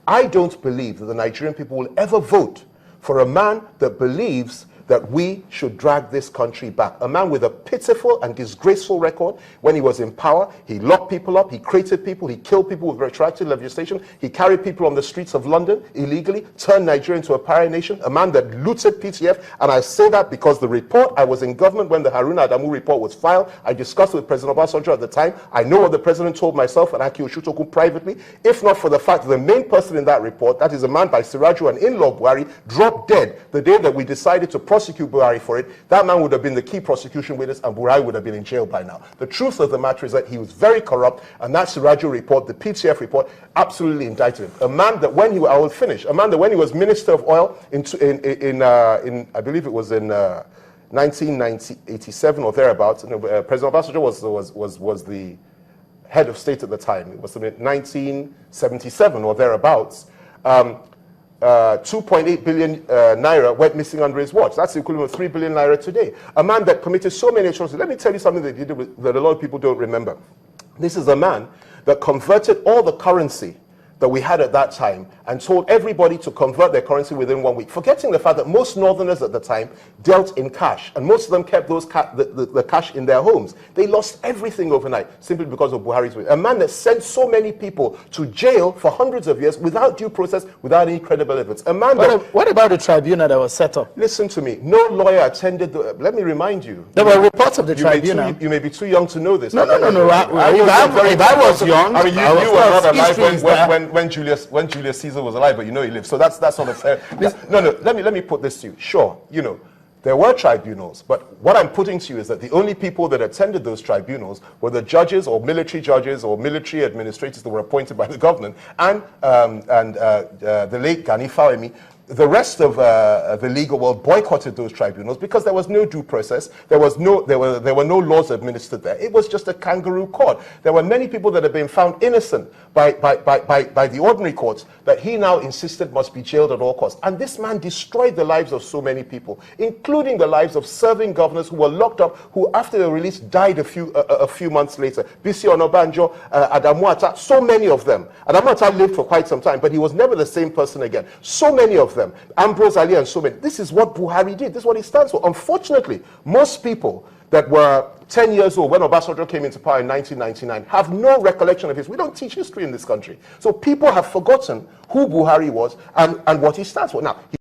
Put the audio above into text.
I don't believe that the Nigerian people will ever vote for a man that believes that we should drag this country back. A man with a pitiful and disgraceful record. When he was in power, he locked people up, he created people, he killed people with retroactive legislation, he carried people on the streets of London illegally, turned Nigeria into a pariah nation, a man that looted PTF. And I say that because the report, I was in government when the Haruna Adamu report was filed. I discussed it with President Obasanjo at the time. I know what the president told myself and Aki Oshutoku privately. If not for the fact that the main person in that report, that is a man by Siraju and in-law Buhari, dropped dead the day that we decided to prosecute Buhari for it, that man would have been the key prosecution witness and Buhari would have been in jail by now. The truth of the matter is that he was very corrupt, and that Siraju report, the PTF report, absolutely indicted him. A man that when he, I will finish, a man that when he was Minister of Oil in I believe it was in 1987 or thereabouts, President Obasanjo was the head of state at the time. It was 1977 or thereabouts. 2.8 billion naira went missing under his watch. That's the equivalent of 3 billion naira today. A man that committed so many atrocities. Let me tell you something that he did that a lot of people don't remember. This is a man that converted all the currency that we had at that time and told everybody to convert their currency within 1 week, forgetting the fact that most northerners at the time dealt in cash, and most of them kept those the cash in their homes. They lost everything overnight simply because of Buhari's way. A man that sent so many people to jail for hundreds of years without due process, without any credible evidence. A man what about the tribunal that was set up? Listen to me. No lawyer attended let me remind you. There were reports of the tribunal. You may be too young to know this. No. If I was young, I mean, you were not alive when Julius Caesar was alive, but you know he lived. So that's not a fair. No. Let me put this to you. Sure, you know, there were tribunals, but what I'm putting to you is that the only people that attended those tribunals were the judges or military administrators that were appointed by the government, and the late Gani Fawemi. The rest of the legal world boycotted those tribunals because there was no due process. There were no laws administered there. It was just a kangaroo court. There were many people that had been found innocent by the ordinary courts that he now insisted must be jailed at all costs. And this man destroyed the lives of so many people, including the lives of serving governors who were locked up, who after their release died a few months later. Bisi Onabanjo, Adamu Atta, so many of them. Adamu Atta lived for quite some time, but he was never the same person again. So many of them. Ambrose Ali and so many. This is what Buhari did. This is what he stands for. Unfortunately, most people that were 10 years old when Obasanjo came into power in 1999 have no recollection of his. We don't teach history in this country. So people have forgotten who Buhari was and what he stands for. Now,